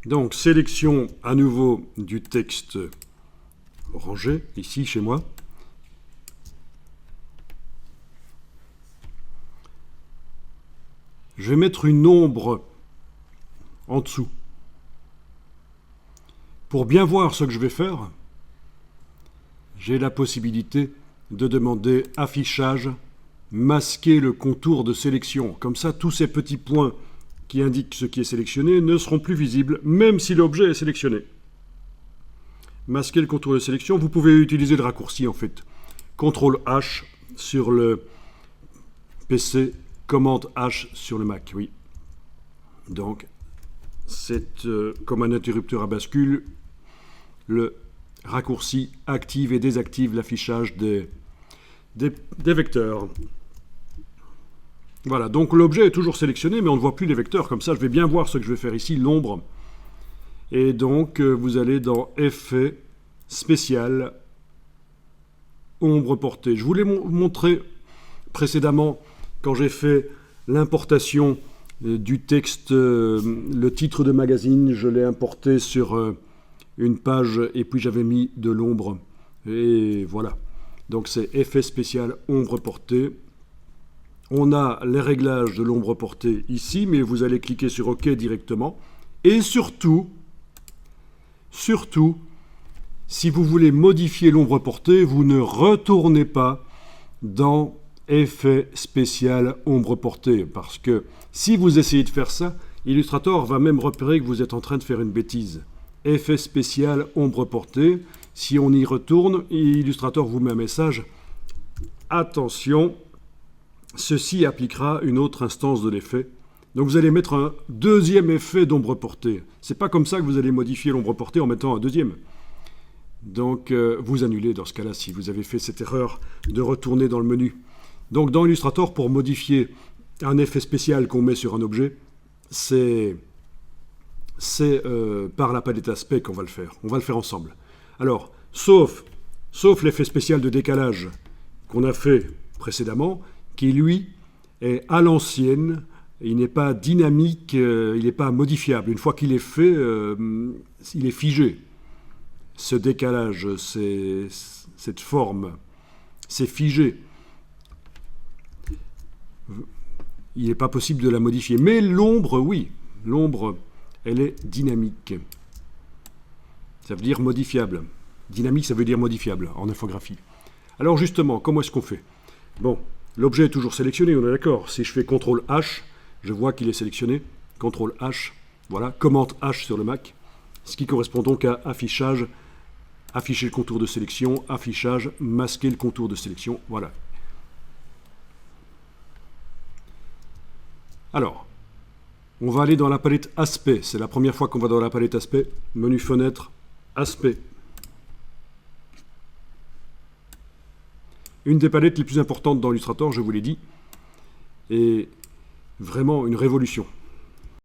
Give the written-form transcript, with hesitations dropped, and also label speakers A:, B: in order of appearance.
A: Donc, sélection à nouveau du texte rangé, ici chez moi. Je vais mettre une ombre en dessous. Pour bien voir ce que je vais faire, j'ai la possibilité de demander affichage, masquer le contour de sélection. Comme ça, tous ces petits points qui indiquent ce qui est sélectionné ne seront plus visibles, même si l'objet est sélectionné. Masquer le contour de sélection, vous pouvez utiliser le raccourci en fait. CTRL-H sur le PC, Commande-H sur le Mac, oui. Donc, c'est comme un interrupteur à bascule, le raccourci active et désactive l'affichage des vecteurs. Voilà, donc l'objet est toujours sélectionné, mais on ne voit plus les vecteurs. Comme ça, je vais bien voir ce que je vais faire ici, l'ombre. Et donc, vous allez dans Effet, Spécial, Ombre portée. Je vous l'ai montré précédemment quand j'ai fait l'importation du texte, le titre de magazine, je l'ai importé sur une page et puis j'avais mis de l'ombre. Et voilà. Donc c'est Effet spécial, ombre portée. On a les réglages de l'ombre portée ici, mais vous allez cliquer sur OK directement. Et surtout, si vous voulez modifier l'ombre portée, vous ne retournez pas dans Effet spécial, ombre portée. Parce que si vous essayez de faire ça, Illustrator va même repérer que vous êtes en train de faire une bêtise. Effet spécial, ombre portée. Si on y retourne, Illustrator vous met un message. Attention, ceci appliquera une autre instance de l'effet. Donc vous allez mettre un deuxième effet d'ombre portée. C'est pas comme ça que vous allez modifier l'ombre portée en mettant un deuxième. Donc vous annulez dans ce cas-là si vous avez fait cette erreur de retourner dans le menu. Donc dans Illustrator, pour modifier un effet spécial qu'on met sur un objet, c'est par la palette aspect qu'on va le faire. On va le faire ensemble. Alors, sauf l'effet spécial de décalage qu'on a fait précédemment, qui lui est à l'ancienne, il n'est pas dynamique, il n'est pas modifiable. Une fois qu'il est fait, il est figé. Ce décalage, cette forme, c'est figé. Il n'est pas possible de la modifier. Mais l'ombre, oui. L'ombre, elle est dynamique. Ça veut dire modifiable. Dynamique, ça veut dire modifiable en infographie. Alors justement, comment est-ce qu'on fait? Bon, l'objet est toujours sélectionné, on est d'accord. Si je fais CTRL-H, je vois qu'il est sélectionné. CTRL-H, voilà. Commande-H sur le Mac. Ce qui correspond donc à affichage, afficher le contour de sélection, affichage, masquer le contour de sélection, voilà. Alors, on va aller dans la palette Aspect. C'est la première fois qu'on va dans la palette Aspect. Menu Fenêtre, Aspect. Une des palettes les plus importantes dans Illustrator, je vous l'ai dit, et vraiment une révolution.